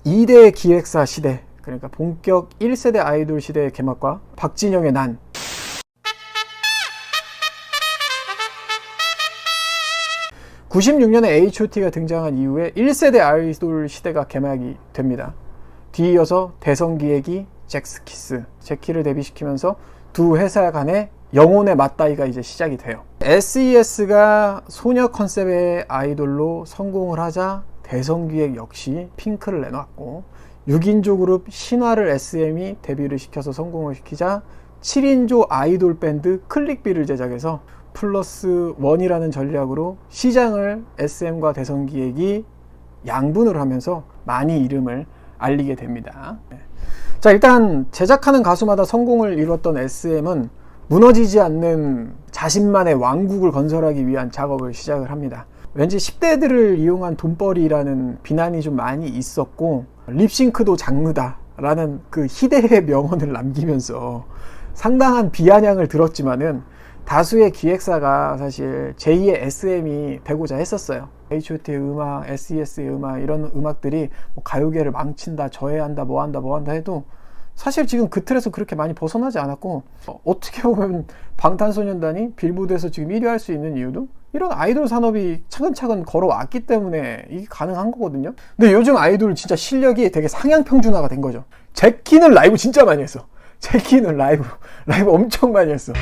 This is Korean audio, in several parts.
2대 기획사 시대, 그러니까 본격 1세대 아이돌 시대의 개막과 박진영의 난. (96년에) H.O.T가 등장한 이후에 1세대 아이돌 시대가 개막이 됩니다. 뒤이어서 대성기획이 잭스키스, 제키를 데뷔시키면서 두 회사 간의 영혼의 맞다이가 이제 시작이 돼요. SES가 소녀 컨셉의 아이돌로 성공을 하자 대성기획 역시 핑크를 내놨고, 6인조 그룹 신화를 SM이 데뷔를 시켜서 성공을 시키자 7인조 아이돌 밴드 클릭비를 제작해서 플러스 원이라는 전략으로 시장을 SM과 대성기획이 양분을 하면서 많이 이름을 알리게 됩니다. 자, 일단 제작하는 가수마다 성공을 이뤘던 SM은 무너지지 않는 자신만의 왕국을 건설하기 위한 작업을 시작을 합니다. 왠지 10대들을 이용한 돈벌이라는 비난이 좀 많이 있었고, 립싱크도 장르다라는 그 희대의 명언을 남기면서 상당한 비아냥을 들었지만은 다수의 기획사가 사실 제2의 SM이 되고자 했었어요. H.O.T의 음악, SES의 음악, 이런 음악들이 뭐 가요계를 망친다, 저해한다, 뭐한다 해도 사실 지금 그 틀에서 그렇게 많이 벗어나지 않았고, 어떻게 보면 방탄소년단이 빌보드에서 지금 1위 할 수 있는 이유도 이런 아이돌 산업이 차근차근 걸어왔기 때문에 이게 가능한 거거든요. 근데 요즘 아이돌 진짜 실력이 되게 상향평준화가 된 거죠. 제키는 라이브 진짜 많이 했어. 제키는 라이브 엄청 많이 했어.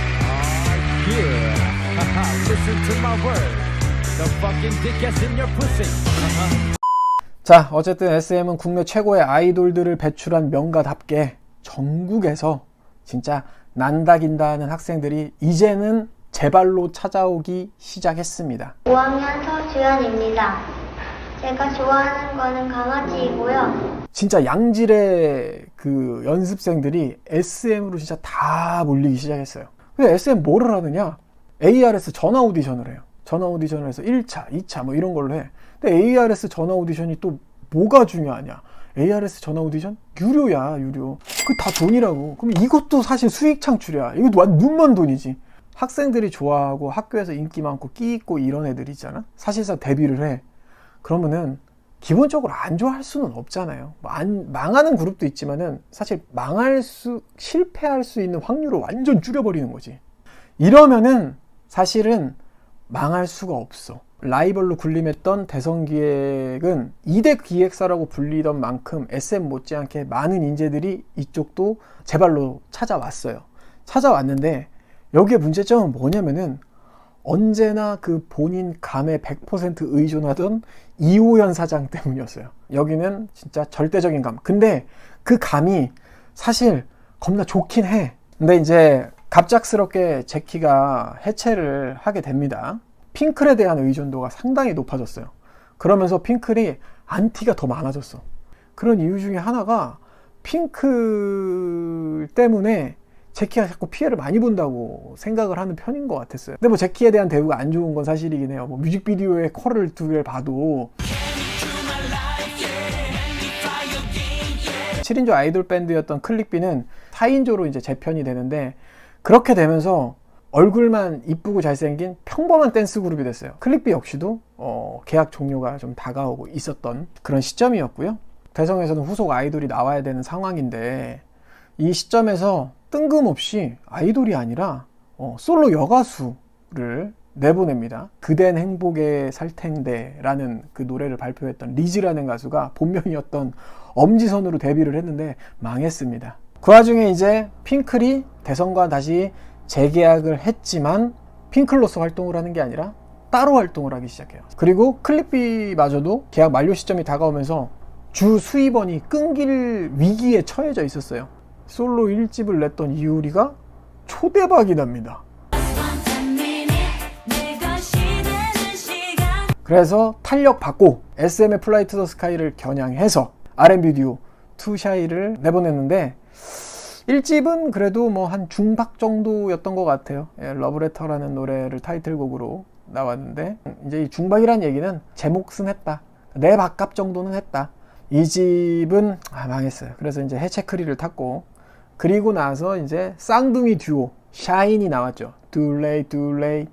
자, 어쨌든 SM은 국내 최고의 아이돌들을 배출한 명가답게 전국에서 진짜 난다긴다 는 학생들이 이제는 제 발로 찾아오기 시작했습니다. 5학년 서주연입니다. 제가 좋아하는 거는 강아지이고요. 진짜 양질의 그 연습생들이 SM으로 진짜 다 몰리기 시작했어요. 근데 SM 뭐를 하느냐? ARS 전화 오디션을 해요. 전화 오디션을 해서 1차, 2차 뭐 이런 걸로 해. 근데 ARS 전화 오디션이 또 뭐가 중요하냐? ARS 전화 오디션? 유료야, 유료. 그 다 돈이라고. 그럼 이것도 사실 수익 창출이야. 이거 눈먼 돈이지. 학생들이 좋아하고 학교에서 인기 많고 끼 있고 이런 애들 있잖아. 사실상 데뷔를 해. 그러면은 기본적으로 안 좋아할 수는 없잖아요. 망하는 그룹도 있지만은 사실 실패할 수 있는 확률을 완전 줄여버리는 거지. 이러면은 사실은 망할 수가 없어. 라이벌로 군림했던 대성기획은 2대 기획사라고 불리던 만큼 SM 못지않게 많은 인재들이 이쪽도 제발로 찾아왔어요. 찾아왔는데 여기에 문제점은 뭐냐면은 언제나 그 본인 감에 100% 의존하던 이호연 사장 때문이었어요. 여기는 진짜 절대적인 감. 근데 그 감이 사실 겁나 좋긴 해. 근데 이제 갑작스럽게 제키가 해체를 하게 됩니다. 핑클에 대한 의존도가 상당히 높아졌어요. 그러면서 핑클이 안티가 더 많아졌어. 그런 이유 중에 하나가 핑클 때문에 제키가 자꾸 피해를 많이 본다고 생각을 하는 편인 것 같았어요. 근데 뭐 제키에 대한 대우가 안 좋은 건 사실이긴 해요. 뭐 뮤직비디오의 컬을 두 개를 봐도 7인조 아이돌 밴드였던 클릭비는 4인조로 이제 재편이 되는데, 그렇게 되면서 얼굴만 이쁘고 잘생긴 평범한 댄스 그룹이 됐어요. 클릭비 역시도 계약 종료가 좀 다가오고 있었던 그런 시점이었고요. 대성에서는 후속 아이돌이 나와야 되는 상황인데, 이 시점에서 뜬금없이 아이돌이 아니라 솔로 여가수를 내보냅니다. 그댄 행복에 살 텐데 라는 그 노래를 발표했던 리즈라는 가수가 본명이었던 엄지선으로 데뷔를 했는데 망했습니다. 그 와중에 이제 핑클이 대성과 다시 재계약을 했지만 핑클로서 활동을 하는 게 아니라 따로 활동을 하기 시작해요. 그리고 클릭비마저도 계약 만료 시점이 다가오면서 주 수입원이 끊길 위기에 처해져 있었어요. 솔로 1집을 냈던 이효리가 초대박이 납니다. 그래서 탄력 받고 SM의 플라이 투 더 스카이를 겨냥해서 R&B 듀오 투샤이를 내보냈는데, 1집은 그래도 뭐 한 중박 정도였던 것 같아요. 러브레터라는 노래를 타이틀곡으로 나왔는데, 이제 이 중박이란 얘기는 제 몫은 했다, 내 밥값 정도는 했다. 2집은 망했어요. 그래서 이제 해체크리를 탔고, 그리고 나서 이제 쌍둥이 듀오 샤인이 나왔죠. Too late, too late.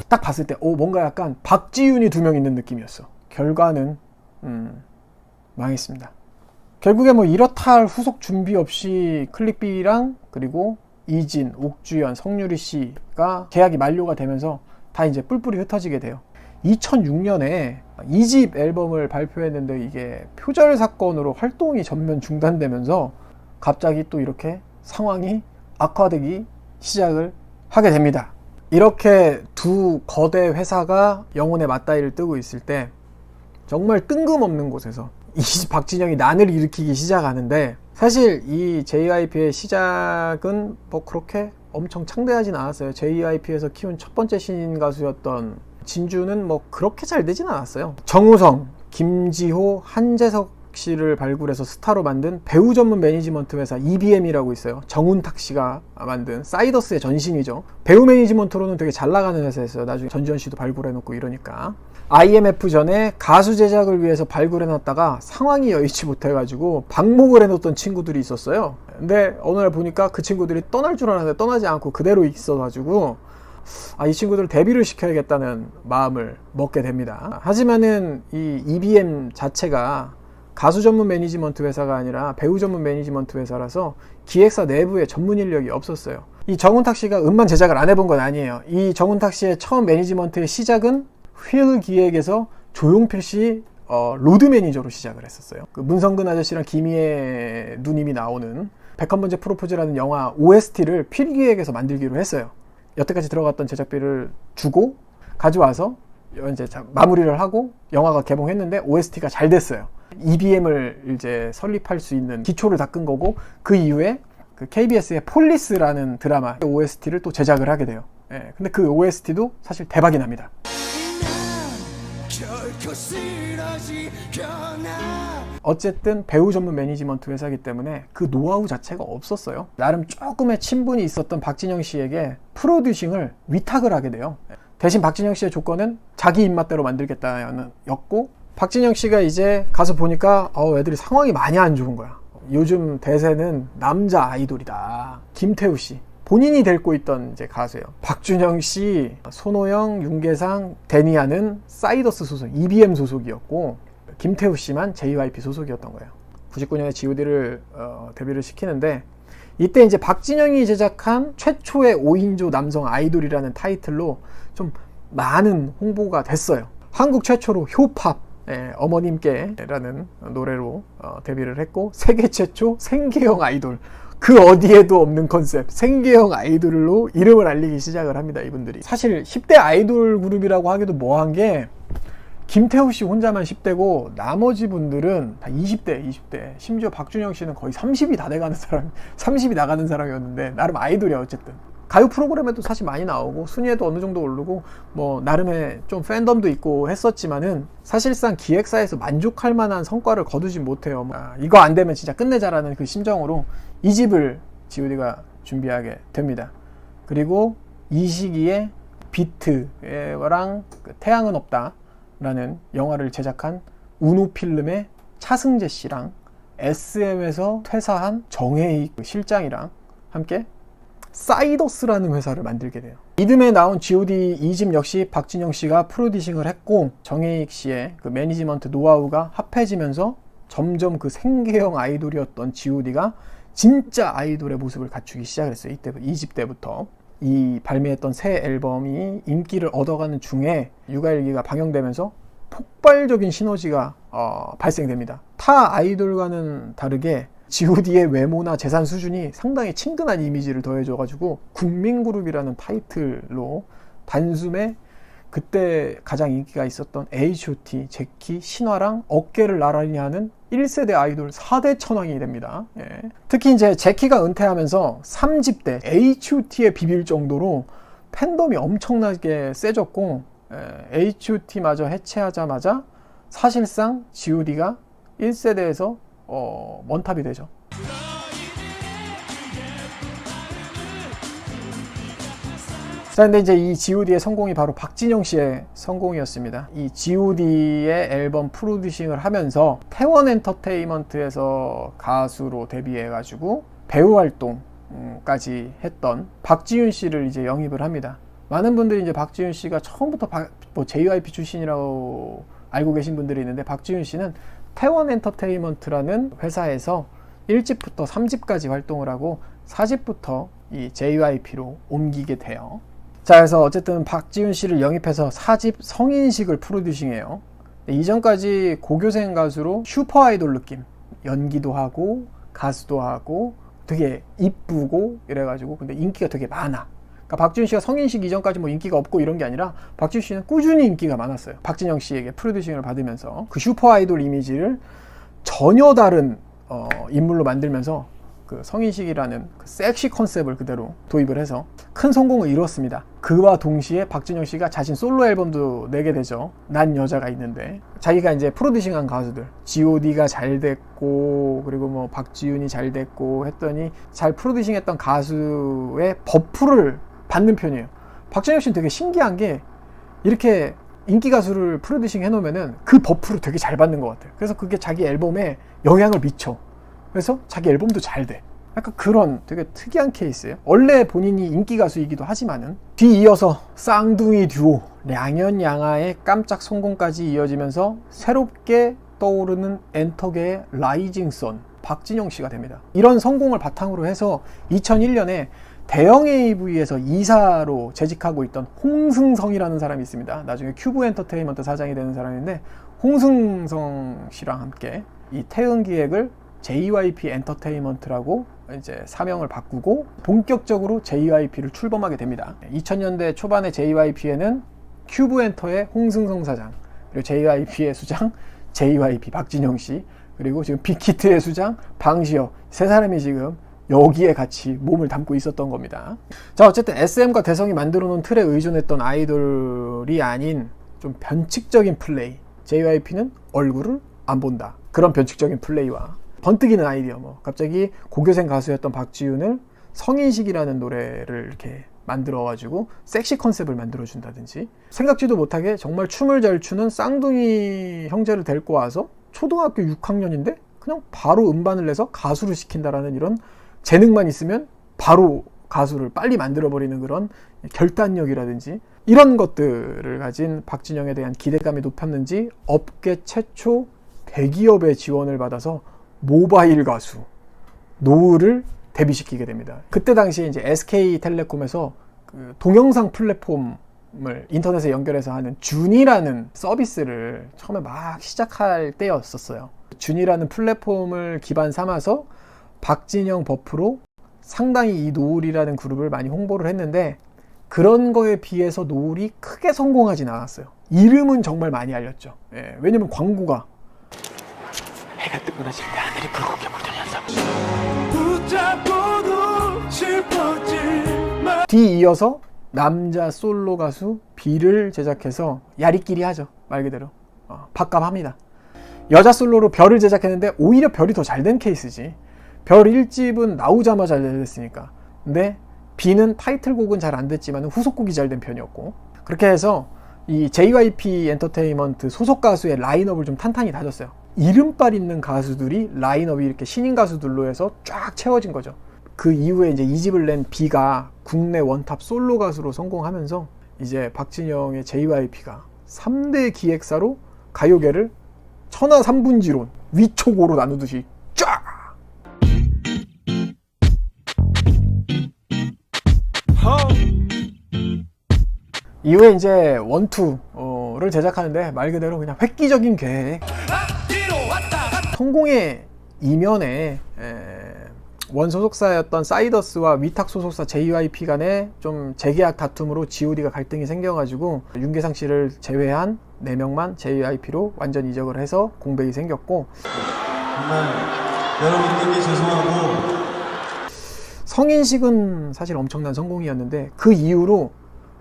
딱 봤을 때 뭔가 약간 박지윤이 2명 있는 느낌이었어. 결과는 망했습니다. 결국에 뭐 이렇다 할 후속 준비 없이 클릭비랑 그리고 이진, 옥주연, 성유리 씨가 계약이 만료가 되면서 다 이제 뿔뿔이 흩어지게 돼요. 2006년에 2집 앨범을 발표했는데 이게 표절 사건으로 활동이 전면 중단되면서 갑자기 또 이렇게 상황이 악화되기 시작을 하게 됩니다. 이렇게 두 거대 회사가 영혼의 맞다이를 뜨고 있을 때 정말 뜬금없는 곳에서 이 박진영이 난을 일으키기 시작하는데, 사실 이 JYP의 시작은 뭐 그렇게 엄청 창대하진 않았어요. JYP에서 키운 첫 번째 신인 가수였던 진주는 뭐 그렇게 잘 되진 않았어요. 정우성, 김지호, 한재석 씨를 발굴해서 스타로 만든 배우 전문 매니지먼트 회사 EBM이라고 있어요. 정운탁 씨가 만든 사이더스의 전신이죠. 배우 매니지먼트로는 되게 잘 나가는 회사였어요. 나중에 전지현 씨도 발굴해놓고 이러니까. IMF 전에 가수 제작을 위해서 발굴해놨다가 상황이 여의치 못해가지고 방목을 해놓던 친구들이 있었어요. 근데 어느 날 보니까 그 친구들이 떠날 줄 알았는데 떠나지 않고 그대로 있어가지고 이 친구들을 데뷔를 시켜야겠다는 마음을 먹게 됩니다. 하지만은 이 EBM 자체가 가수 전문 매니지먼트 회사가 아니라 배우 전문 매니지먼트 회사라서 기획사 내부에 전문 인력이 없었어요. 이 정운탁 씨가 음반 제작을 안 해본 건 아니에요. 이 정운탁 씨의 처음 매니지먼트의 시작은 휠 기획에서 조용필 씨 로드 매니저로 시작을 했었어요. 그 문성근 아저씨랑 김희애 누님이 나오는 101번째 프로포즈라는 영화 OST를 휠 기획에서 만들기로 했어요. 여태까지 들어갔던 제작비를 주고 가져와서 이제 마무리를 하고 영화가 개봉했는데 OST가 잘 됐어요. EBM을 이제 설립할 수 있는 기초를 닦은 거고, 그 이후에 그 KBS의 폴리스라는 드라마 OST를 또 제작을 하게 돼요. 근데 그 OST도 사실 대박이 납니다. 어쨌든 배우 전문 매니지먼트 회사이기 때문에 그 노하우 자체가 없었어요. 나름 조금의 친분이 있었던 박진영 씨에게 프로듀싱을 위탁을 하게 돼요. 대신 박진영 씨의 조건은 자기 입맛대로 만들겠다는 였고, 박진영 씨가 이제 가서 보니까 애들이 상황이 많이 안 좋은 거야. 요즘 대세는 남자 아이돌이다. 김태우 씨 본인이 데리고 있던 이제 가수예요. 박준영 씨, 손호영, 윤계상, 데니아는 사이더스 소속, EBM 소속이었고 김태우 씨만 JYP 소속이었던 거예요. 99년에 G.O.D를 데뷔를 시키는데, 이때 이제 박진영이 제작한 최초의 5인조 남성 아이돌이라는 타이틀로 좀 많은 홍보가 됐어요. 한국 최초로 효팝, 어머님께라는 노래로 데뷔를 했고, 세계 최초 생계형 아이돌, 그 어디에도 없는 컨셉 생계형 아이돌로 이름을 알리기 시작을 합니다. 이분들이 사실 10대 아이돌 그룹이라고 하기도 뭐한 게, 김태우 씨 혼자만 10대고 나머지 분들은 다 20대, 심지어 박준영 씨는 거의 30이 다 돼가는 사람, 30이 나가는 사람이었는데 나름 아이돌이야. 어쨌든 가요 프로그램에도 사실 많이 나오고 순위에도 어느 정도 오르고 뭐 나름의 좀 팬덤도 있고 했었지만은 사실상 기획사에서 만족할 만한 성과를 거두지 못해요. 이거 안 되면 진짜 끝내자라는 그 심정으로 2집을 G.O.D가 준비하게 됩니다. 그리고 이 시기에 비트랑 태양은 없다 라는 영화를 제작한 우노필름의 차승재 씨랑 SM에서 퇴사한 정혜익 실장이랑 함께 사이더스라는 회사를 만들게 돼요. 이듬해 나온 G.O.D 2집 역시 박진영 씨가 프로듀싱을 했고, 정혜익 씨의 그 매니지먼트 노하우가 합해지면서 점점 그 생계형 아이돌이었던 G.O.D가 진짜 아이돌의 모습을 갖추기 시작을 했어요. 이때부터, 2집 때부터. 이 발매했던 새 앨범이 인기를 얻어가는 중에 육아일기가 방영되면서 폭발적인 시너지가 발생됩니다. 타 아이돌과는 다르게 G.O.D의 외모나 재산 수준이 상당히 친근한 이미지를 더해줘가지고 국민그룹이라는 타이틀로 단숨에 그때 가장 인기가 있었던 H.O.T, 제키, 신화랑 어깨를 나란히 하는 1세대 아이돌 4대 천왕이 됩니다. 특히 이제 제키가 은퇴하면서 3집 때 H.O.T에 비빌 정도로 팬덤이 엄청나게 세졌고, H.O.T마저 해체하자마자 사실상 G.O.D가 1세대에서 원탑이 되죠. 자, 근데 이제 이 G.O.D의 성공이 바로 박진영 씨의 성공이었습니다. 이 G.O.D의 앨범 프로듀싱을 하면서 태원 엔터테인먼트에서 가수로 데뷔해가지고 배우 활동까지 했던 박지윤 씨를 이제 영입을 합니다. 많은 분들이 이제 박지윤 씨가 처음부터 뭐 JYP 출신이라고 알고 계신 분들이 있는데, 박지윤 씨는 태원 엔터테인먼트라는 회사에서 1집부터 3집까지 활동을 하고 4집부터 이 JYP로 옮기게 돼요. 자, 그래서 어쨌든 박지윤 씨를 영입해서 4집 성인식을 프로듀싱해요. 이전까지 고교생 가수로 슈퍼 아이돌 느낌, 연기도 하고 가수도 하고 되게 이쁘고 이래가지고, 근데 인기가 되게 많아. 그러니까 박지윤 씨가 성인식 이전까지 뭐 인기가 없고 이런 게 아니라 박지윤 씨는 꾸준히 인기가 많았어요. 박진영 씨에게 프로듀싱을 받으면서 그 슈퍼 아이돌 이미지를 전혀 다른 인물로 만들면서 그 성인식이라는 그 섹시 컨셉을 그대로 도입을 해서 큰 성공을 이뤘습니다. 그와 동시에 박진영 씨가 자신 솔로 앨범도 내게 되죠. 난 여자가 있는데. 자기가 이제 프로듀싱한 가수들, G.O.D가 잘 됐고, 그리고 뭐 박지윤이 잘 됐고 했더니 잘 프로듀싱했던 가수의 버프를 받는 편이에요. 박진영 씨는 되게 신기한 게, 이렇게 인기 가수를 프로듀싱 해놓으면은 그 버프를 되게 잘 받는 것 같아요. 그래서 그게 자기 앨범에 영향을 미쳐. 그래서 자기 앨범도 잘 돼. 약간 그런 되게 특이한 케이스예요. 원래 본인이 인기 가수이기도 하지만은, 뒤이어서 쌍둥이 듀오 량현양아의 깜짝 성공까지 이어지면서 새롭게 떠오르는 엔터계의 라이징 선 박진영 씨가 됩니다. 이런 성공을 바탕으로 해서 2001년에 대형 AV에서 이사로 재직하고 있던 홍승성이라는 사람이 있습니다. 나중에 큐브 엔터테인먼트 사장이 되는 사람인데, 홍승성 씨랑 함께 이 태응 기획을 JYP 엔터테인먼트라고 이제 사명을 바꾸고 본격적으로 JYP를 출범하게 됩니다. 2000년대 초반의 JYP에는 큐브 엔터의 홍승성 사장, 그리고 JYP의 수장 JYP 박진영 씨, 그리고 지금 빅히트의 수장 방시혁, 세 사람이 지금 여기에 같이 몸을 담고 있었던 겁니다. 자, 어쨌든 SM과 대성이 만들어 놓은 틀에 의존했던 아이돌이 아닌 좀 변칙적인 플레이, JYP는 얼굴을 안 본다, 그런 변칙적인 플레이와 번뜩이는 아이디어, 뭐 갑자기 고교생 가수였던 박지윤을 성인식이라는 노래를 이렇게 만들어가지고 섹시 컨셉을 만들어준다든지, 생각지도 못하게 정말 춤을 잘 추는 쌍둥이 형제를 데리고 와서 초등학교 6학년인데 그냥 바로 음반을 내서 가수를 시킨다라는, 이런 재능만 있으면 바로 가수를 빨리 만들어버리는 그런 결단력이라든지, 이런 것들을 가진 박진영에 대한 기대감이 높았는지 업계 최초 대기업의 지원을 받아서 모바일 가수 노을을 데뷔시키게 됩니다. 그때 당시에 이제 SK텔레콤에서 그 동영상 플랫폼을 인터넷에 연결해서 하는 준이라는 서비스를 처음에 막 시작할 때였었어요. 준이라는 플랫폼을 기반 삼아서 박진영 버프로 상당히 이 노을이라는 그룹을 많이 홍보를 했는데, 그런 거에 비해서 노을이 크게 성공하진 않았어요. 이름은 정말 많이 알렸죠. 예, 왜냐면 광고가 해가 뜨고 나실 때 하늘이 붉게 물든 녀석, 뒤이어서 남자 솔로 가수 B를 제작해서 야리끼리 하죠. 말 그대로 밥값합니다. 여자 솔로로 별을 제작했는데 오히려 별이 더 잘 된 케이스지. 별 1집은 나오자마자 잘 됐으니까. 근데 B는 타이틀곡은 잘 안 됐지만 후속곡이 잘 된 편이었고, 그렇게 해서 이 JYP 엔터테인먼트 소속 가수의 라인업을 좀 탄탄히 다졌어요. 이름빨 있는 가수들이 라인업이 이렇게 신인 가수들로 해서 쫙 채워진 거죠. 그 이후에 이제 2집을 낸 B가 국내 원탑 솔로 가수로 성공하면서 이제 박진영의 JYP가 3대 기획사로 가요계를 천하 3분지론 위초고로 나누듯이 쫙! 이후에 이제 원투를 제작하는데 말 그대로 그냥 획기적인 계획. 성공의 이면에 원 소속사였던 사이더스와 위탁 소속사 JYP 간에 좀 재계약 다툼으로 G.O.D가 갈등이 생겨가지고 윤계상 씨를 제외한 4명만 JYP로 완전 이적을 해서 공백이 생겼고, 정말 여러분들께 죄송하고, 성인식은 사실 엄청난 성공이었는데 그 이후로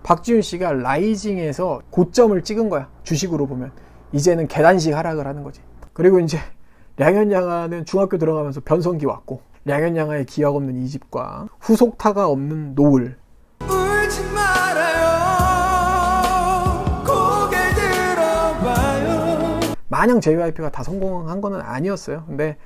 박지윤 씨가 라이징에서 고점을 찍은 거야. 주식으로 보면 이제는 계단식 하락을 하는 거지. 그리고 이제 량현양아는 중학교 들어가면서 변성기 왔고, 량현양아의 기억 없는 2집과 후속타가 없는 노을, 울지 말아요, 고개 들어봐요. 마냥 JYP가 다 성공한 거는 아니었어요. 근데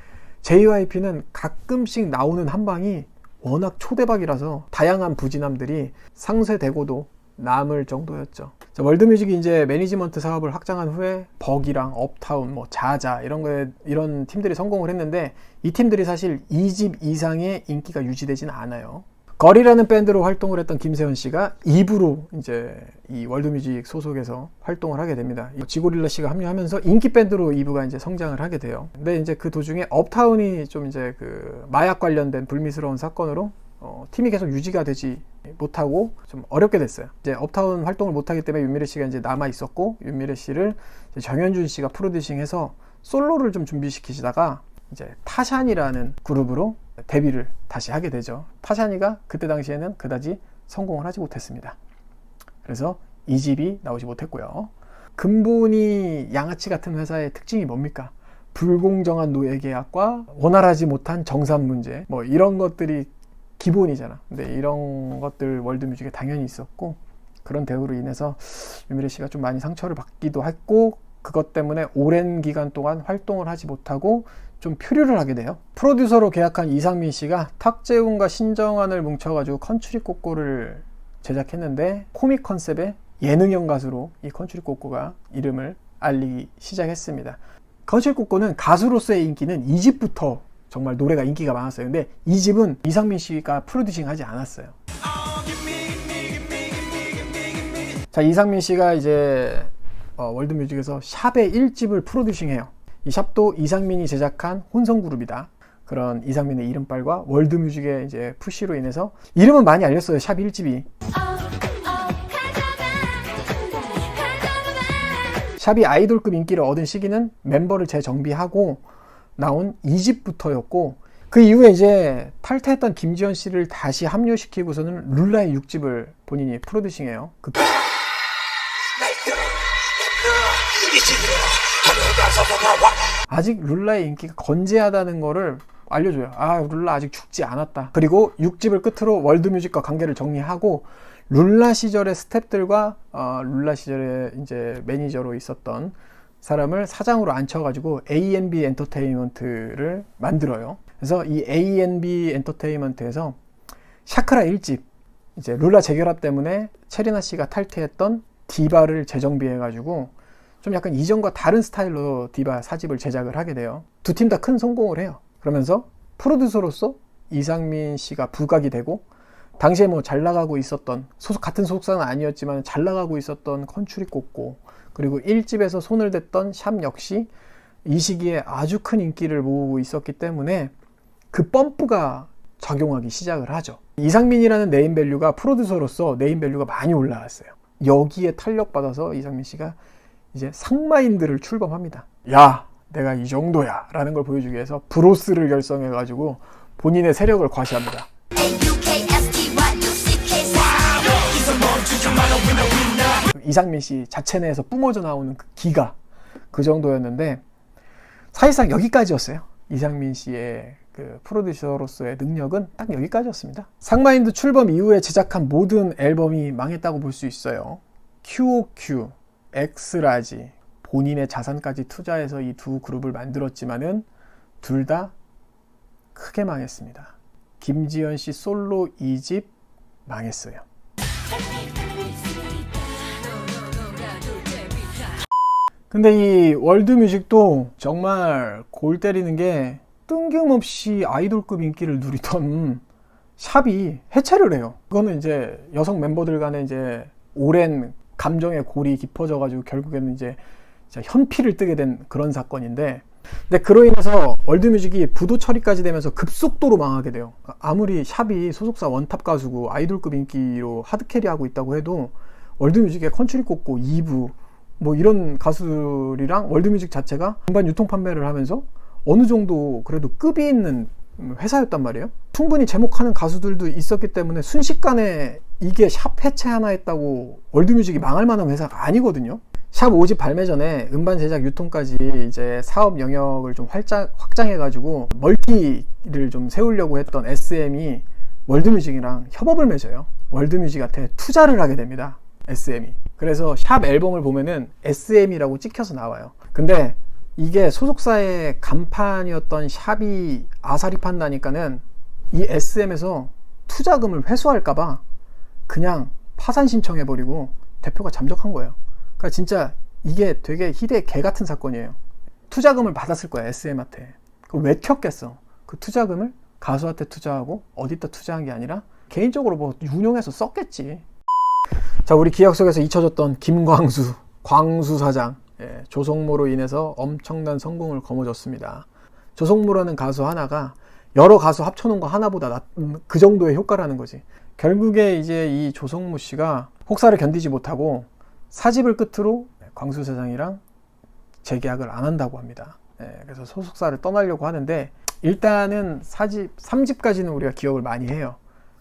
JYP는 가끔씩 나오는 한방이 워낙 초대박이라서 다양한 부진함들이 상쇄되고도 남을 정도였죠. 자, 월드뮤직이 이제 매니지먼트 사업을 확장한 후에 버기랑 업타운, 뭐 자자 이런 팀들이 성공을 했는데 이 팀들이 사실 2집 이상의 인기가 유지되지는 않아요. 거리라는 밴드로 활동을 했던 김세현 씨가 2부로 이제 이 월드뮤직 소속에서 활동을 하게 됩니다. 지고릴라 씨가 합류하면서 인기 밴드로 2부가 이제 성장을 하게 돼요. 근데 이제 그 도중에 업타운이 좀 이제 그 마약 관련된 불미스러운 사건으로 팀이 계속 유지가 되지 못하고 좀 어렵게 됐어요. 이제 업타운 활동을 못하기 때문에 윤미래 씨가 이제 남아 있었고, 윤미래 씨를 이제 정현준 씨가 프로듀싱해서 솔로를 좀 준비시키시다가 이제 타샤니라는 그룹으로 데뷔를 다시 하게 되죠. 타샤니가 그때 당시에는 그다지 성공을 하지 못했습니다. 그래서 2집이 나오지 못했고요. 근본이 양아치 같은 회사의 특징이 뭡니까? 불공정한 노예 계약과 원활하지 못한 정산 문제, 뭐 이런 것들이 기본이잖아. 근데 이런 것들 월드뮤직에 당연히 있었고, 그런 대우로 인해서 윤미래 씨가 좀 많이 상처를 받기도 했고, 그것 때문에 오랜 기간 동안 활동을 하지 못하고 좀 표류를 하게 돼요. 프로듀서로 계약한 이상민 씨가 탁재훈과 신정환을 뭉쳐가지고 컨츄리 꼬꼬를 제작했는데, 코믹 컨셉의 예능형 가수로 이 컨츄리 꼬꼬가 이름을 알리기 시작했습니다. 컨츄리 꼬꼬는 가수로서의 인기는 2집부터 정말 노래가 인기가 많았어요. 근데 2집은 이상민 씨가 프로듀싱 하지 않았어요. 자, 이상민 씨가 이제 월드뮤직에서 샵의 1집을 프로듀싱해요. 이 샵도 이상민이 제작한 혼성그룹이다. 그런 이상민의 이름빨과 월드뮤직의 이제 푸시로 인해서 이름은 많이 알렸어요. 샵 1집이. 샵이 아이돌급 인기를 얻은 시기는 멤버를 재정비하고 나온 2집부터였고, 그 이후에 이제 탈퇴했던 김지현 씨를 다시 합류시키고서는 룰라의 6집을 본인이 프로듀싱해요. 아직 룰라의 인기가 건재하다는 거를 알려줘요. 아, 룰라 아직 죽지 않았다. 그리고 6집을 끝으로 월드뮤직과 관계를 정리하고, 룰라 시절의 스태프들과 룰라 시절에 이제 매니저로 있었던 사람을 사장으로 앉혀가지고 A&B 엔터테인먼트를 만들어요. 그래서 이 A&B 엔터테인먼트에서 샤크라 1집, 이제 룰라 재결합 때문에 체리나 씨가 탈퇴했던 디바를 재정비해가지고 좀 약간 이전과 다른 스타일로 디바 4집을 제작을 하게 돼요. 두 팀 다 큰 성공을 해요. 그러면서 프로듀서로서 이상민 씨가 부각이 되고, 당시에 뭐 잘 나가고 있었던 같은 소속사는 아니었지만 잘 나가고 있었던 컨츄리 꼬꼬, 그리고 1집에서 손을 댔던 샵 역시 이 시기에 아주 큰 인기를 모으고 있었기 때문에 그 펌프가 작용하기 시작을 하죠. 이상민이라는 네임밸류가 프로듀서로서 네임밸류가 많이 올라왔어요. 여기에 탄력받아서 이상민 씨가 이제 상마인드를 출범합니다. 야, 내가 이 정도야 라는 걸 보여주기 위해서 브로스를 결성해 가지고 본인의 세력을 과시합니다. 이상민 씨 자체 내에서 뿜어져 나오는 그 기가 그 정도였는데, 사실상 여기까지였어요. 이상민 씨의 그 프로듀서로서의 능력은 딱 여기까지였습니다. 상마인드 출범 이후에 제작한 모든 앨범이 망했다고 볼 수 있어요. QOQ, 엑스라지, 본인의 자산까지 투자해서 이 두 그룹을 만들었지만은 둘 다 크게 망했습니다. 김지현 씨 솔로 2집 망했어요. 근데 이 월드뮤직도 정말 골 때리는 게, 뜬금없이 아이돌급 인기를 누리던 샵이 해체를 해요. 그거는 이제 여성 멤버들 간에 이제 오랜 감정의 골이 깊어져가지고 결국에는 이제 현피를 뜨게 된 그런 사건인데, 근데 그로 인해서 월드뮤직이 부도 처리까지 되면서 급속도로 망하게 돼요. 아무리 샵이 소속사 원탑 가수고 아이돌급 인기로 하드캐리하고 있다고 해도 월드뮤직의 컨츄리 꼬꼬 2부 뭐 이런 가수들이랑 월드뮤직 자체가 음반 유통 판매를 하면서 어느 정도 그래도 급이 있는 회사였단 말이에요. 충분히 제목하는 가수들도 있었기 때문에 순식간에 이게 샵 해체 하나 했다고 월드뮤직이 망할 만한 회사가 아니거든요. 샵 5집 발매 전에 음반 제작 유통까지 이제 사업 영역을 좀 확장해가지고 멀티를 좀 세우려고 했던 SM이 월드뮤직이랑 협업을 맺어요. 월드뮤직한테 투자를 하게 됩니다. SM이. 그래서 샵 앨범을 보면은 SM이라고 찍혀서 나와요. 근데 이게 소속사의 간판이었던 샵이 아사리 판다니까는 이 SM에서 투자금을 회수할까봐 그냥 파산 신청해버리고 대표가 잠적한 거예요. 그러니까 진짜 이게 되게 희대의 개 같은 사건이에요. 투자금을 받았을 거야, SM한테. 그걸 왜 켰겠어? 그 투자금을 가수한테 투자하고 어디다 투자한 게 아니라 개인적으로 뭐 운용해서 썼겠지. 자, 우리 기억 속에서 잊혀졌던 김광수, 광수 사장. 예, 조성모로 인해서 엄청난 성공을 거머쥐었습니다. 조성모라는 가수 하나가 여러 가수 합쳐놓은 거 하나보다 그 정도의 효과라는 거지. 결국에 이제 이 조성모 씨가 혹사를 견디지 못하고 사집을 끝으로 광수 사장이랑 재계약을 안 한다고 합니다. 예, 그래서 소속사를 떠나려고 하는데 일단은 3집까지는 우리가 기억을 많이 해요.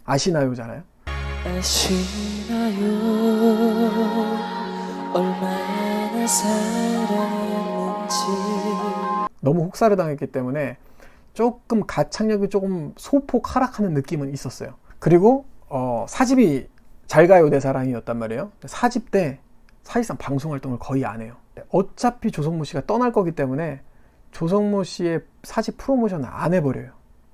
아시나요잖아요. 아시나요 얼마나 사랑했는지. 너무 혹사를 당했기 때문에 조금 가창력이 조금 소폭 하락하는 느낌은 있었어요. 그리고 4집이 잘가요 내 사랑이었단 말이에요. 4집 때 사실상 방송 활동을 거의 안 해요. 어차피 조성모 씨가 떠날 거기 때문에 조성모 씨의 4집 프로모션을 안 해버려요.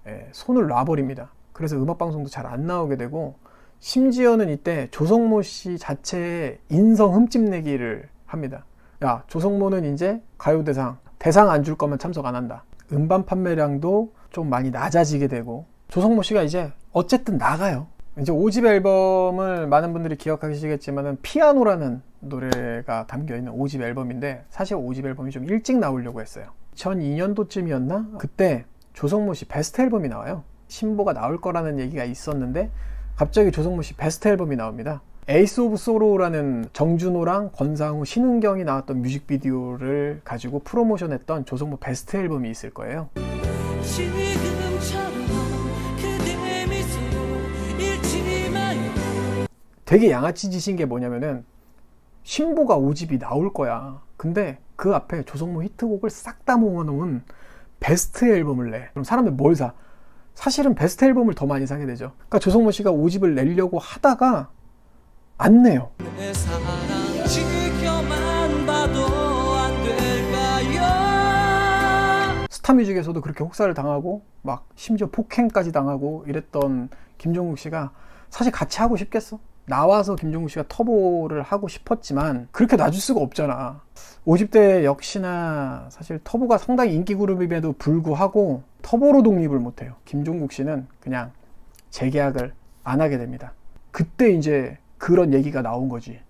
예, 손을 놔버립니다. 그래서 음악방송도 잘 안 나오게 되고, 심지어는 이때 조성모 씨 자체의 인성 흠집내기를 합니다. 야, 조성모는 이제 가요대상 대상 안 줄 거면 참석 안 한다. 음반 판매량도 좀 많이 낮아지게 되고, 조성모 씨가 이제 어쨌든 나가요. 이제 5집 앨범을 많은 분들이 기억하시겠지만은 피아노라는 노래가 담겨있는 5집 앨범인데, 사실 5집 앨범이 좀 일찍 나오려고 했어요. 2002년도쯤이었나? 그때 조성모 씨 베스트 앨범이 나와요. 신보가 나올 거라는 얘기가 있었는데 갑자기 조성모 씨 베스트 앨범이 나옵니다. 에이스 오브 소로우라는 정준호랑 권상우, 신은경이 나왔던 뮤직비디오를 가지고 프로모션했던 조성모 베스트 앨범이 있을 거예요. 지금처럼 그대 미소 잃지 마요. 되게 양아치 짓인 게 뭐냐면은 신보가 5집이 나올 거야. 근데 그 앞에 조성모 히트곡을 싹 다 모아놓은 베스트 앨범을 내. 그럼 사람들 뭘 사? 사실은 베스트 앨범을 더 많이 사게 되죠. 그러니까 조성모 씨가 5집을 내려고 하다가 안 내요. 내 사랑 지켜만 봐도 안 될까요? 스타뮤직에서도 그렇게 혹사를 당하고 막 심지어 폭행까지 당하고 이랬던 김종국 씨가 사실 같이 하고 싶겠어? 나와서 김종국 씨가 터보를 하고 싶었지만 그렇게 놔줄 수가 없잖아. 5집 때 역시나 사실 터보가 상당히 인기 그룹임에도 불구하고 터보로 독립을 못해요. 김종국 씨는 그냥 재계약을 안 하게 됩니다. 그때 이제 그런 얘기가 나온 거지.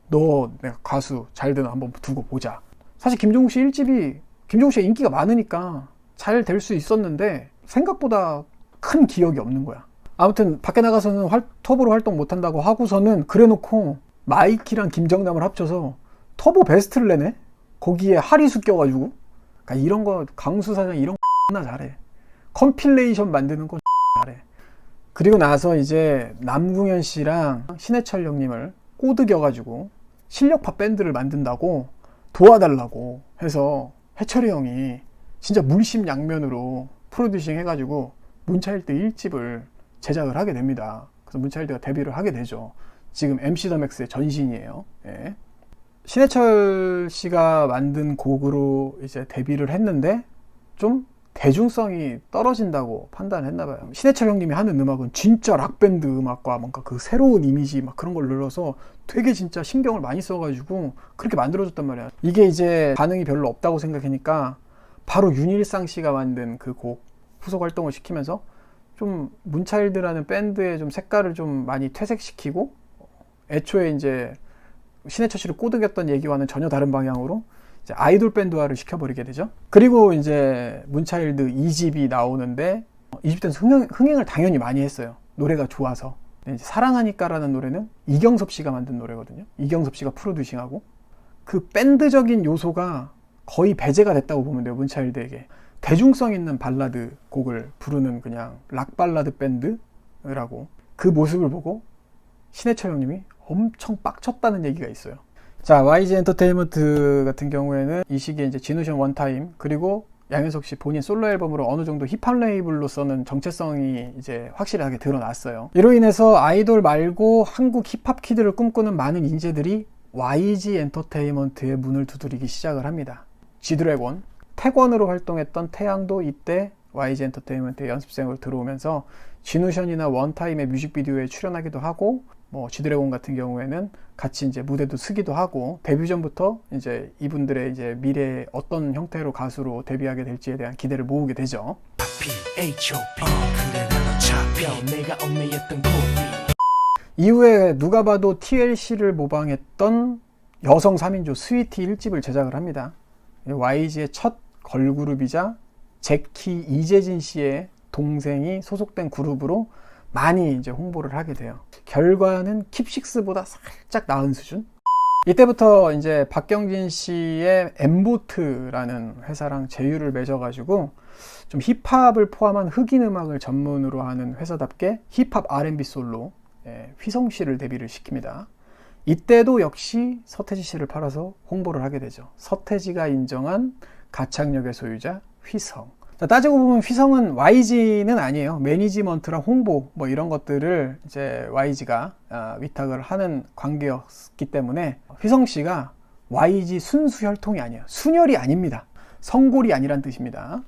너 내가 가수 잘 되나 한번 두고 보자. 사실 김종국 씨 1집이 김종국 씨가 인기가 많으니까 잘 될 수 있었는데 생각보다 큰 기억이 없는 거야. 아무튼 밖에 나가서는 터보로 활동 못한다고 하고서는 그래놓고 마이키랑 김정남을 합쳐서 터보 베스트를 내네? 거기에 하리수 껴가지고. 그러니까 이런 거 강수 사장 이런 거 나 잘해. 컴필레이션 만드는 거 잘해. 그리고 나서 이제 남궁현 씨랑 신해철 형님을 꼬드겨가지고 실력파 밴드를 만든다고 도와달라고 해서 해철이 형이 진짜 물심양면으로 프로듀싱 해가지고 문차일드 1집을 제작을 하게 됩니다. 그래서 문차일드가 데뷔를 하게 되죠. 지금 MC 더 맥스의 전신이에요. 예. 신해철 씨가 만든 곡으로 이제 데뷔를 했는데 좀 대중성이 떨어진다고 판단했나 봐요. 신해철 형님이 하는 음악은 진짜 락밴드 음악과 뭔가 그 새로운 이미지 막 그런 걸 눌러서 되게 진짜 신경을 많이 써가지고 그렇게 만들어줬단 말이야. 이게 이제 반응이 별로 없다고 생각하니까 바로 윤일상 씨가 만든 그 곡 후속 활동을 시키면서 좀 문차일드라는 밴드의 좀 색깔을 좀 많이 퇴색시키고 애초에 이제 신해철 씨를 꼬드겼던 얘기와는 전혀 다른 방향으로 이제 아이돌 밴드화를 시켜버리게 되죠. 그리고 이제 문차일드 2집이 나오는데 2집 때는 흥행을 당연히 많이 했어요. 노래가 좋아서. 이제 사랑하니까라는 노래는 이경섭 씨가 만든 노래거든요. 이경섭 씨가 프로듀싱하고 그 밴드적인 요소가 거의 배제가 됐다고 보면 돼요. 문차일드에게. 대중성 있는 발라드 곡을 부르는 그냥 락 발라드 밴드라고 그 모습을 보고 신해철 형님이 엄청 빡쳤다는 얘기가 있어요. 자, YG 엔터테인먼트 같은 경우에는 이 시기에 이제 진우션 원타임 그리고 양현석 씨 본인 솔로 앨범으로 어느 정도 힙합 레이블로서는 정체성이 이제 확실하게 드러났어요. 이로 인해서 아이돌 말고 한국 힙합 키드를 꿈꾸는 많은 인재들이 YG 엔터테인먼트의 문을 두드리기 시작을 합니다. G드래곤, 태권으로 활동했던 태양도 이때 YG 엔터테인먼트의 연습생으로 들어오면서 진우션이나 원타임의 뮤직비디오에 출연하기도 하고 뭐 G드래곤 같은 경우에는 같이 이제 무대도 쓰기도 하고 데뷔 전부터 이제 이분들의 이제 미래에 어떤 형태로 가수로 데뷔하게 될지에 대한 기대를 모으게 되죠. 이후에 누가 봐도 TLC를 모방했던 여성 3인조 스위티 1집을 제작을 합니다. YG의 첫 걸그룹이자 제키 이재진 씨의 동생이 소속된 그룹으로 많이 이제 홍보를 하게 돼요. 결과는 킵식스보다 살짝 나은 수준? 이때부터 이제 박경진 씨의 엠보트라는 회사랑 제휴를 맺어가지고 좀 힙합을 포함한 흑인 음악을 전문으로 하는 회사답게 힙합 R&B 솔로 휘성 씨를 데뷔를 시킵니다. 이때도 역시 서태지 씨를 팔아서 홍보를 하게 되죠. 서태지가 인정한 가창력의 소유자 휘성. 자, 따지고 보면 휘성은 YG는 아니에요. 매니지먼트랑 홍보 뭐 이런 것들을 이제 YG가 위탁을 하는 관계였기 때문에 휘성 씨가 YG 순수 혈통이 아니에요. 순혈이 아닙니다. 성골이 아니란 뜻입니다.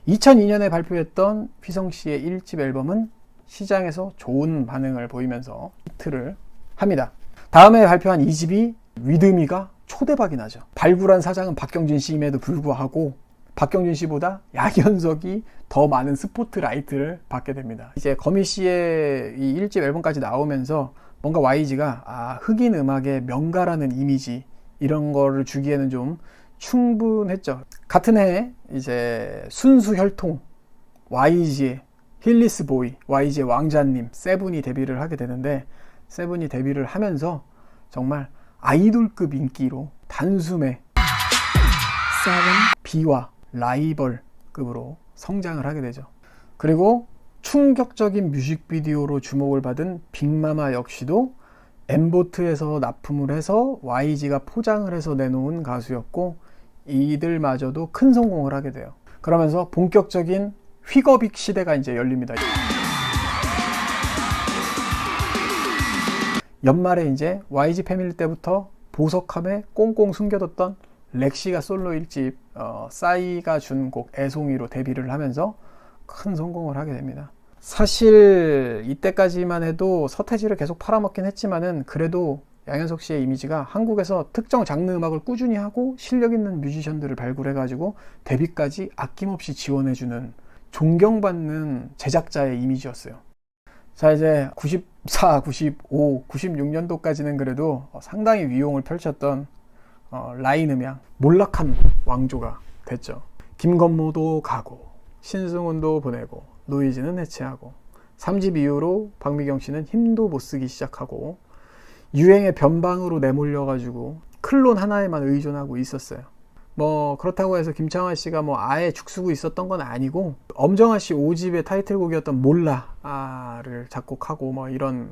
2002년에 발표했던 휘성 씨의 1집 앨범은 시장에서 좋은 반응을 보이면서 히트를 합니다. 다음에 발표한 2집이 위드미가 초대박이 나죠. 발굴한 사장은 박경진 씨임에도 불구하고 박경진 씨보다 양현석이 더 많은 스포트라이트를 받게 됩니다. 이제 거미 씨의 이 1집 앨범까지 나오면서 뭔가 YG가 흑인 음악의 명가라는 이미지 이런 거를 주기에는 좀 충분했죠. 같은 해에 이제 순수 혈통 YG의 힐리스 보이, YG의 왕자님 세븐이 데뷔를 하게 되는데 세븐이 데뷔를 하면서 정말 아이돌급 인기로 단숨에 비와 라이벌급으로 성장을 하게 되죠. 그리고 충격적인 뮤직비디오로 주목을 받은 빅마마 역시도 엠보트에서 납품을 해서 YG가 포장을 해서 내놓은 가수였고 이들마저도 큰 성공을 하게 돼요. 그러면서 본격적인 휘거빅 시대가 이제 열립니다. 연말에 이제 YG 패밀리 때부터 보석함에 꽁꽁 숨겨뒀던 렉시가 솔로 1집 싸이가 준 곡 애송이로 데뷔를 하면서 큰 성공을 하게 됩니다. 사실 이때까지만 해도 서태지를 계속 팔아먹긴 했지만은 그래도 양현석 씨의 이미지가 한국에서 특정 장르 음악을 꾸준히 하고 실력 있는 뮤지션들을 발굴해가지고 데뷔까지 아낌없이 지원해주는 존경받는 제작자의 이미지였어요. 자, 이제 94, 95, 96년도까지는 그래도 상당히 위용을 펼쳤던 라인 음양 몰락한 왕조가 됐죠. 김건모도 가고 신승훈도 보내고 노이즈는 해체하고 3집 이후로 박미경 씨는 힘도 못 쓰기 시작하고 유행의 변방으로 내몰려가지고 클론 하나에만 의존하고 있었어요. 뭐 그렇다고 해서 김창완 씨가 뭐 아예 죽쓰고 있었던 건 아니고 엄정화 씨 5집의 타이틀곡이었던 몰라를 작곡하고 뭐 이런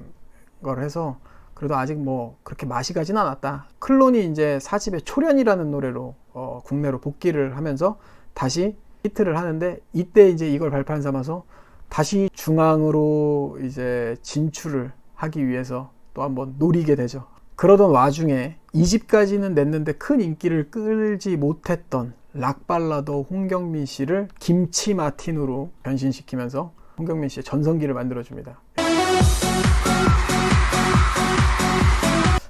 걸 해서 그래도 아직 뭐 그렇게 맛이 가진 않았다. 클론이 이제 4집의 초련이라는 노래로 국내로 복귀를 하면서 다시 히트를 하는데 이때 이제 이걸 발판 삼아서 다시 중앙으로 이제 진출을 하기 위해서 또 한번 노리게 되죠. 그러던 와중에 2집까지는 냈는데 큰 인기를 끌지 못했던 락발라더 홍경민 씨를 김치 마틴으로 변신시키면서 홍경민 씨의 전성기를 만들어줍니다.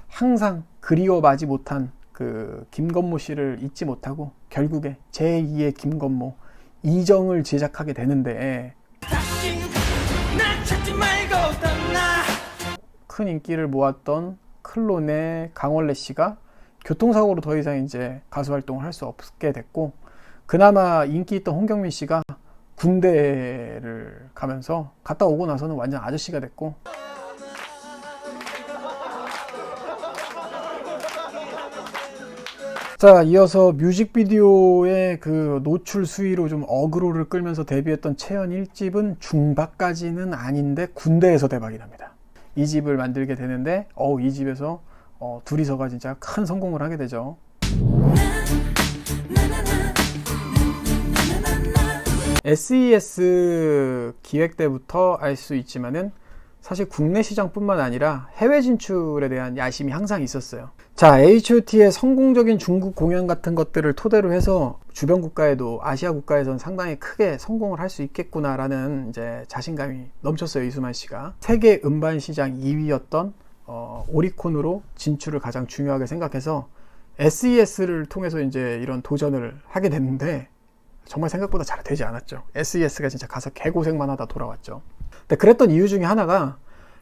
항상 그리워마지 못한 그 김건모 씨를 잊지 못하고 결국에 제2의 김건모 이정을 제작하게 되는데 큰 인기를 모았던 클론의 강원래 씨가 교통사고로 더 이상 이제 가수 활동을 할 수 없게 됐고 그나마 인기 있던 홍경민 씨가 군대를 가면서 갔다 오고 나서는 완전 아저씨가 됐고 자, 이어서 뮤직비디오의 그 노출 수위로 좀 어그로를 끌면서 데뷔했던 채연 1집은 중박까지는 아닌데 군대에서 대박이 납니다. 2집을 만들게 되는데 이 집에서 둘이서가 진짜 큰 성공을 하게 되죠. SES 기획 때부터 알 수 있지만은 사실 국내 시장뿐만 아니라 해외 진출에 대한 야심이 항상 있었어요. 자, H.O.T의 성공적인 중국 공연 같은 것들을 토대로 해서 주변 국가에도 아시아 국가에선 상당히 크게 성공을 할 수 있겠구나라는 이제 자신감이 넘쳤어요. 이수만 씨가 세계 음반 시장 2위였던 오리콘으로 진출을 가장 중요하게 생각해서 SES를 통해서 이제 이런 도전을 하게 됐는데 정말 생각보다 잘 되지 않았죠. SES가 진짜 가서 개고생만 하다 돌아왔죠. 근데 그랬던 이유 중에 하나가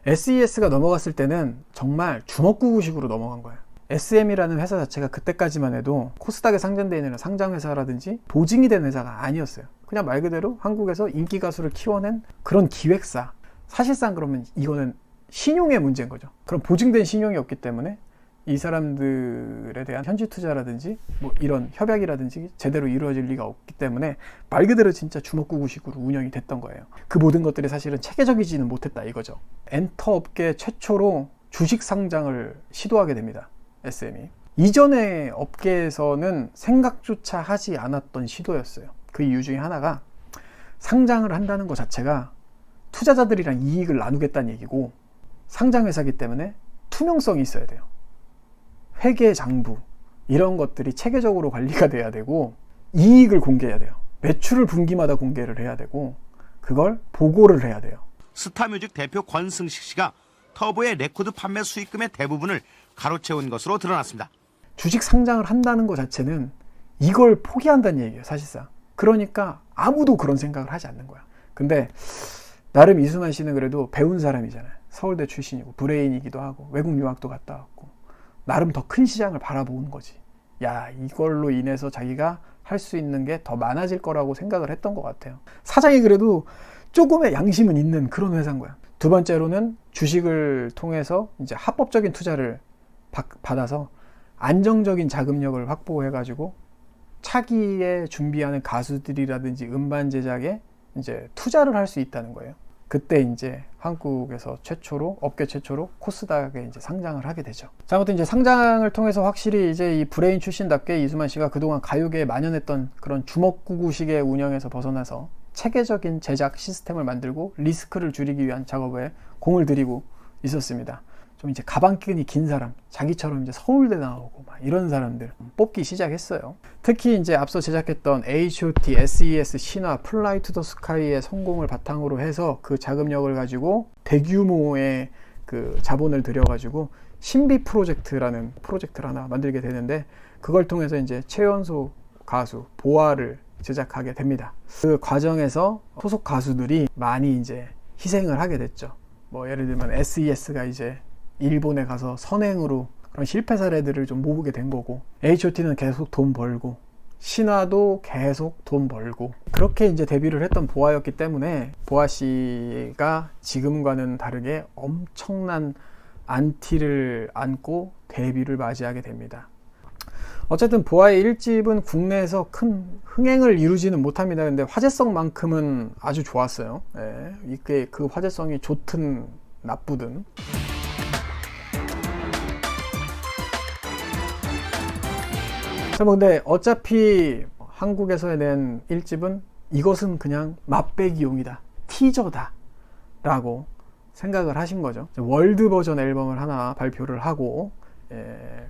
SES가 넘어갔을 때는 정말 주먹구구식으로 넘어간 거예요. SM이라는 회사 자체가 그때까지만 해도 코스닥에 상장되어 있는 상장회사라든지 보증이 된 회사가 아니었어요. 그냥 말 그대로 한국에서 인기 가수를 키워낸 그런 기획사. 사실상 그러면 이거는 신용의 문제인 거죠. 그럼 보증된 신용이 없기 때문에 이 사람들에 대한 현지 투자라든지 뭐 이런 협약이라든지 제대로 이루어질 리가 없기 때문에 말 그대로 진짜 주먹구구식으로 운영이 됐던 거예요. 그 모든 것들이 사실은 체계적이지는 못했다 이거죠. 엔터 업계 최초로 주식 상장을 시도하게 됩니다. SM이. 이전의 업계에서는 생각조차 하지 않았던 시도였어요. 그 이유 중에 하나가 상장을 한다는 것 자체가 투자자들이랑 이익을 나누겠다는 얘기고 상장회사이기 때문에 투명성이 있어야 돼요. 회계 장부 이런 것들이 체계적으로 관리가 돼야 되고 이익을 공개해야 돼요. 매출을 분기마다 공개를 해야 되고 그걸 보고를 해야 돼요. 스타뮤직 대표 권승식 씨가 터보의 레코드 판매 수익금의 대부분을 가로채운 것으로 드러났습니다. 주식 상장을 한다는 것 자체는 이걸 포기한다는 얘기예요. 사실상. 그러니까 아무도 그런 생각을 하지 않는 거야. 근데 나름 이수만 씨는 그래도 배운 사람이잖아요. 서울대 출신이고 브레인이기도 하고 외국 유학도 갔다 왔고 나름 더 큰 시장을 바라보는 거지. 야, 이걸로 인해서 자기가 할 수 있는 게 더 많아질 거라고 생각을 했던 것 같아요. 사장이 그래도 조금의 양심은 있는 그런 회사인 거야. 두 번째로는 주식을 통해서 이제 합법적인 투자를 받아서 안정적인 자금력을 확보해가지고 차기에 준비하는 가수들이라든지 음반 제작에 이제 투자를 할 수 있다는 거예요. 그때 이제 한국에서 최초로 업계 최초로 코스닥에 이제 상장을 하게 되죠. 자, 아무튼 이제 상장을 통해서 확실히 이제 이 브레인 출신답게 이수만 씨가 그동안 가요계에 만연했던 그런 주먹구구식의 운영에서 벗어나서 체계적인 제작 시스템을 만들고 리스크를 줄이기 위한 작업에 공을 들이고 있었습니다. 좀 이제 가방끈이 긴 사람, 자기처럼 이제 서울대 나오고 막 이런 사람들 뽑기 시작했어요. 특히 이제 앞서 제작했던 H.O.T, SES, 신화, 플라이 투 더 스카이의 성공을 바탕으로 해서 그 자금력을 가지고 대규모의 그 자본을 들여가지고 신비 프로젝트라는 프로젝트를 하나 만들게 되는데 그걸 통해서 이제 최연소 가수 보아를 제작하게 됩니다. 그 과정에서 소속 가수들이 많이 이제 희생을 하게 됐죠. 뭐 예를 들면 SES가 이제 일본에 가서 선행으로 그런 실패 사례들을 좀 모으게 된 거고 H.O.T는 계속 돈 벌고 신화도 계속 돈 벌고 그렇게 이제 데뷔를 했던 보아였기 때문에 보아 씨가 지금과는 다르게 엄청난 안티를 안고 데뷔를 맞이하게 됩니다. 어쨌든 보아의 1집은 국내에서 큰 흥행을 이루지는 못합니다. 근데 화제성만큼은 아주 좋았어요. 예, 이게 그 화제성이 좋든 나쁘든 뭐 근데 어차피 한국에서 낸 1집은 이것은 그냥 맛배기용이다, 티저다 라고 생각을 하신 거죠. 월드 버전 앨범을 하나 발표를 하고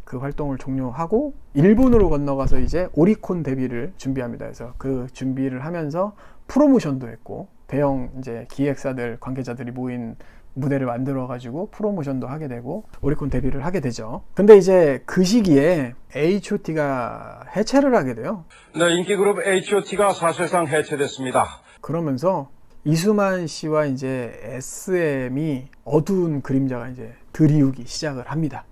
그 활동을 종료하고 일본으로 건너가서 이제 오리콘 데뷔를 준비합니다. 그래서 그 준비를 하면서 프로모션도 했고 대형 이제 기획사들 관계자들이 모인 무대를 만들어 가지고 프로모션도 하게 되고 오리콘 데뷔를 하게 되죠. 근데 이제 그 시기에 H.O.T가 해체를 하게 돼요. 네, 인기 그룹 H.O.T가 사실상 해체됐습니다. 그러면서 이수만 씨와 이제 SM이 어두운 그림자가 이제 드리우기 시작을 합니다.